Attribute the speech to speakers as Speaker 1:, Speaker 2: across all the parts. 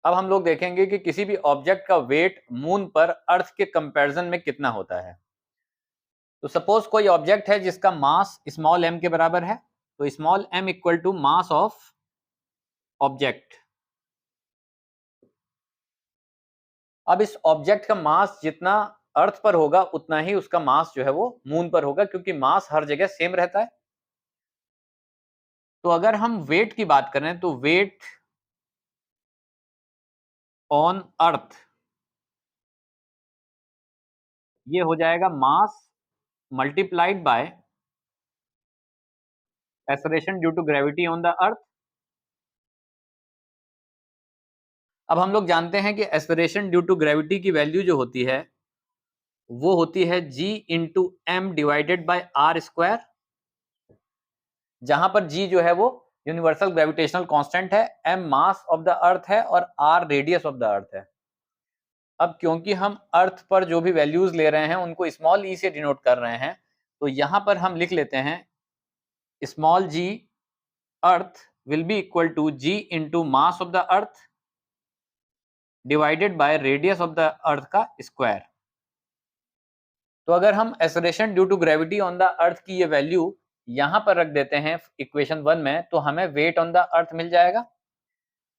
Speaker 1: अब हम लोग देखेंगे कि किसी भी ऑब्जेक्ट का वेट मून पर अर्थ के कंपैरिजन में कितना होता है। तो सपोज कोई ऑब्जेक्ट है जिसका मास स्मॉल m के बराबर है, तो small m equal to mass of object. अब इस ऑब्जेक्ट का मास जितना अर्थ पर होगा उतना ही उसका मास जो है वो मून पर होगा, क्योंकि मास हर जगह सेम रहता है। तो अगर हम वेट की बात करें तो वेट ऑन अर्थ ये हो जाएगा mass multiplied by acceleration due to gravity on the earth. अब हम लोग जानते हैं कि एक्सेलरेशन ड्यू टू ग्रेविटी की वैल्यू जो होती है वो होती है g into M divided by R square, जहां पर g जो है वो यूनिवर्सल ग्रेविटेशनल कांस्टेंट है, m mass of the earth है और r radius of the earth है। अब क्योंकि हम अर्थ पर जो भी वैल्यूज ले रहे हैं उनको स्मॉल e से डिनोट कर रहे हैं, तो यहां पर हम लिख लेते हैं small g earth will be equal to g into mass of the earth divided by radius of the earth का स्क्वायर। तो अगर हम acceleration due to gravity on the earth की ये वैल्यू यहां पर रख देते हैं इक्वेशन 1 में, तो हमें वेट ऑन द अर्थ मिल जाएगा।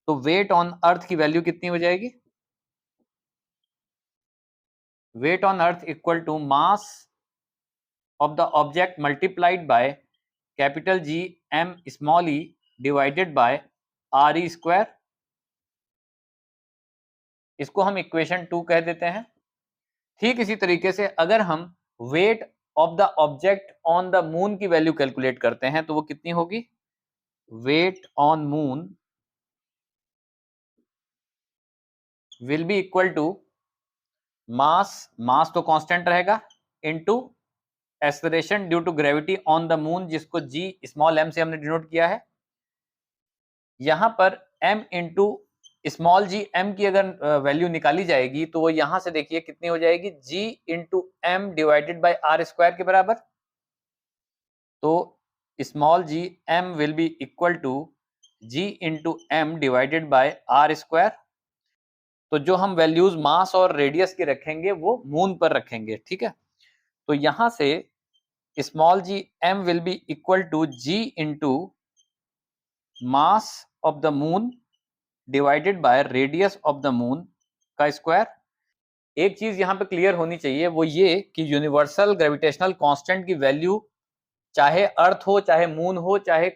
Speaker 1: तो वेट ऑन अर्थ की वैल्यू कितनी हो जाएगी? Weight on earth equal to mass of the object multiplied by capital G M small E divided by R E square. इसको हम इक्वेशन 2 कह देते हैं। ठीक इसी तरीके से अगर हम weight of the object on the moon की वैल्यू कैलकुलेट करते हैं तो वो कितनी होगी? Weight on moon will be equal to mass तो कांस्टेंट रहेगा into acceleration due to gravity on the moon, जिसको g स्मॉल m से हमने डिनोट किया है। यहां पर m into small G m की अगर वैल्यू निकाली जाएगी तो वो यहां से देखिए कितनी हो जाएगी, g into m divided by R square के बराबर। तो small G m will be equal to g into m divided by R square. तो जो हम वैल्यूज मास और रेडियस की रखेंगे वो मून पर रखेंगे, ठीक है। तो यहां से small G m will be equal to g into mass of the moon divided by radius of the moon का स्क्वायर। एक चीज यहां पे क्लियर होनी चाहिए, वो ये कि यूनिवर्सल ग्रेविटेशनल कांस्टेंट की वैल्यू चाहे अर्थ हो, चाहे मून हो, चाहे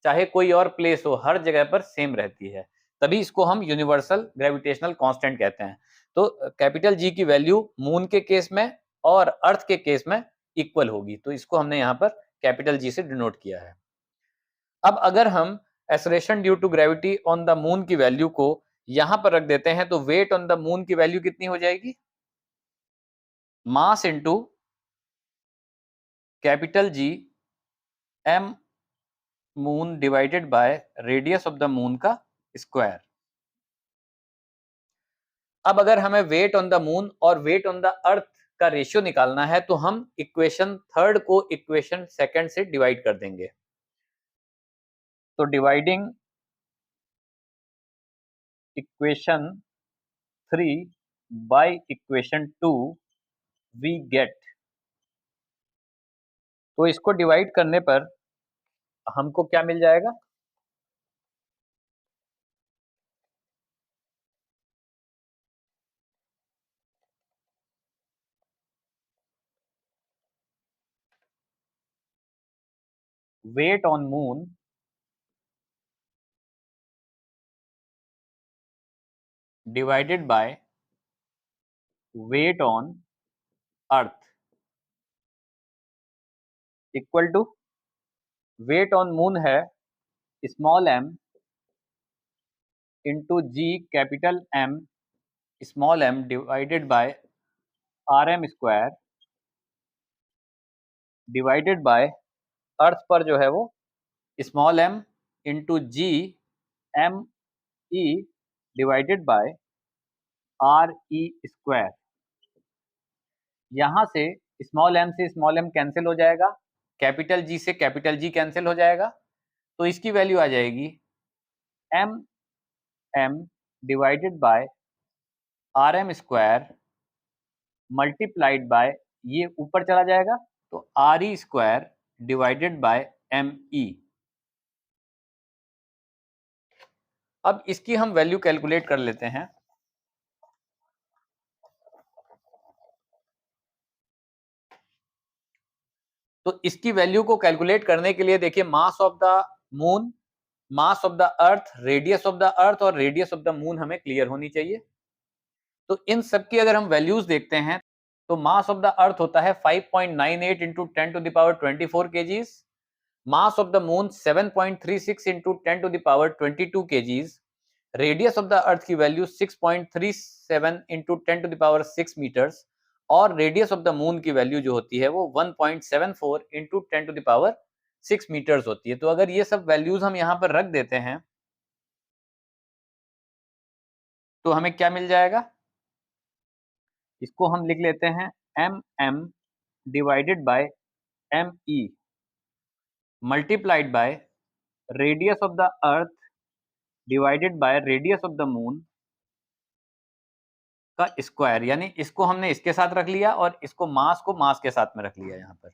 Speaker 1: चाहे कोई और प्लेस हो, हर जगह पर सेम रहती है। तभी इसको हम यूनिवर्सल ग्रेविटेशनल कांस्टेंट कहते हैं। तो कैपिटल जी की वैल्यू मून के केस में और अर्थ के केस में इक्वल होगी, तो इसको हमने यहाँ पर कैपिटल जी से डिनोट किया है। अब अगर हम acceleration due to gravity on the moon की वैल्यू को यहां पर रख देते हैं तो वेट ऑन द मून की वैल्यू कितनी हो जाएगी? Mass into capital G M moon divided by radius of the moon का स्क्वायर। अब अगर हमें वेट ऑन द मून और वेट ऑन द अर्थ का रेशियो निकालना है तो हम इक्वेशन 3 को इक्वेशन 2 से डिवाइड कर देंगे। तो dividing equation 3 by equation 2 we get. तो इसको डिवाइड करने पर हमको क्या मिल जाएगा? Weight on moon divided by weight on earth equal to weight on moon है small m into G capital M small m divided by R M square divided by earth पर जो है वो small m into G M E divided by R E square. यहां से small m से small m cancel हो जाएगा, capital G से कैपिटल जी कैंसिल हो जाएगा, तो इसकी वैल्यू आ जाएगी m m divided bye RM square multiplied by, ये ऊपर चला जाएगा तो RE square divided bye ME। अब इसकी हम वैल्यू कैलकुलेट कर लेते हैं। तो इसकी वैल्यू को कैलकुलेट करने के लिए देखिए, मास of the moon, mass of the earth, radius of the अर्थ और रेडियस ऑफ द मून हमें क्लियर होनी चाहिए। तो इन सब की अगर हम वैल्यूज देखते हैं तो मास ऑफ द अर्थ होता है 5.98 into 10 to the power 24 KGs, mass of the moon 7.36 into 10 to the power 22 KGs, radius of the earth की value 6.37 into 10 to the power 6 metres और रेडियस ऑफ द मून की value जो होती है वो 1.74 into 10 to the power 6 metres होती है। तो अगर ये सब वैल्यूज हम यहाँ पर रख देते हैं तो हमें क्या मिल जाएगा, इसको हम लिख लेते हैं mm divided by ME multiplied by radius of the earth divided by radius of the moon का स्क्वायर, यानी इसको हमने इसके साथ रख लिया और इसको मास को मास के साथ में रख लिया यहाँ पर।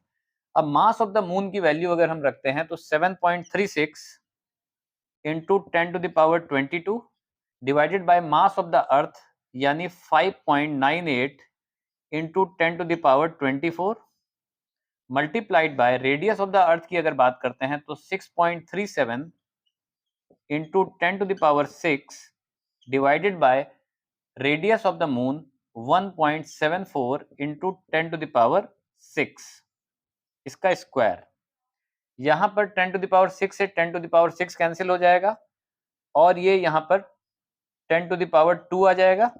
Speaker 1: अब मास ऑफ द मून की वैल्यू अगर हम रखते हैं तो 7.36 into 10 to the power 22 divided by mass of the earth यानी 5.98 into 10 to the power 24 multiplied by radius of the earth की अगर बात करते हैं तो 6.37 into 10 to the power 6 divided by radius of the moon 1.74 into 10 to the power 6 इसका square. यहां पर 10 टू द पावर 6 से 10 टू द पावर 6 कैंसिल हो जाएगा और ये यहां पर 10 टू द पावर 2 आ जाएगा।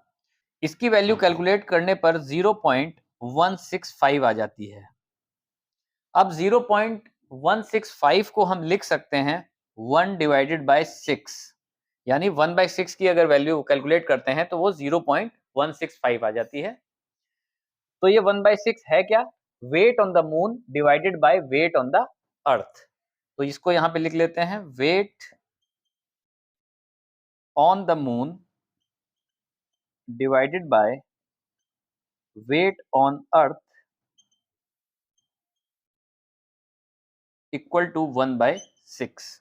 Speaker 1: इसकी वैल्यू कैलकुलेट करने पर 0.165 आ जाती है। अब 0.165 को हम लिख सकते हैं 1 डिवाइडेड बाय 6, यानी 1/6 की अगर वैल्यू कैलकुलेट करते हैं तो वो 0.165 आ जाती है। तो ये 1/6 है क्या, weight on the moon divided by weight on the earth. तो इसको यहां पे लिख लेते हैं, weight on the moon divided by weight on earth equal to 1/6,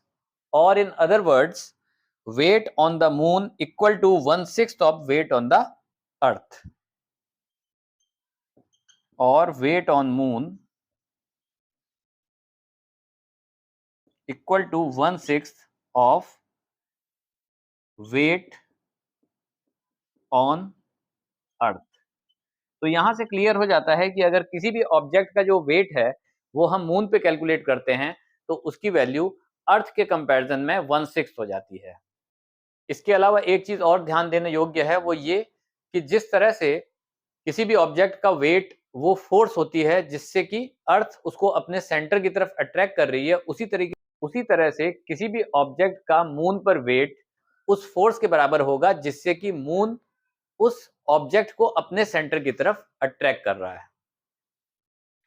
Speaker 1: और in other words weight on the moon equal to 1/6 of weight on the earth, or weight on moon equal to 1/6 of weight on earth। तो यहां से clear हो जाता है कि अगर किसी भी ऑब्जेक्ट का जो वेट है वो हम मून पे कैलकुलेट करते हैं तो उसकी वैल्यू अर्थ के कंपैरिजन में 1/6 हो जाती है। इसके अलावा एक चीज और ध्यान देने योग्य है, वो ये कि जिस तरह से किसी भी ऑब्जेक्ट का वेट वो फोर्स होती है जिससे कि अर्थ उसको अपने सेंटर की तरफ अट्रैक्ट कर रही है, उसी तरह से किसी भी ऑब्जेक्ट का मून पर वेट उस फोर्स के बराबर होगा जिससे कि मून उस ऑब्जेक्ट को अपने सेंटर की तरफ अट्रैक्ट कर रहा है।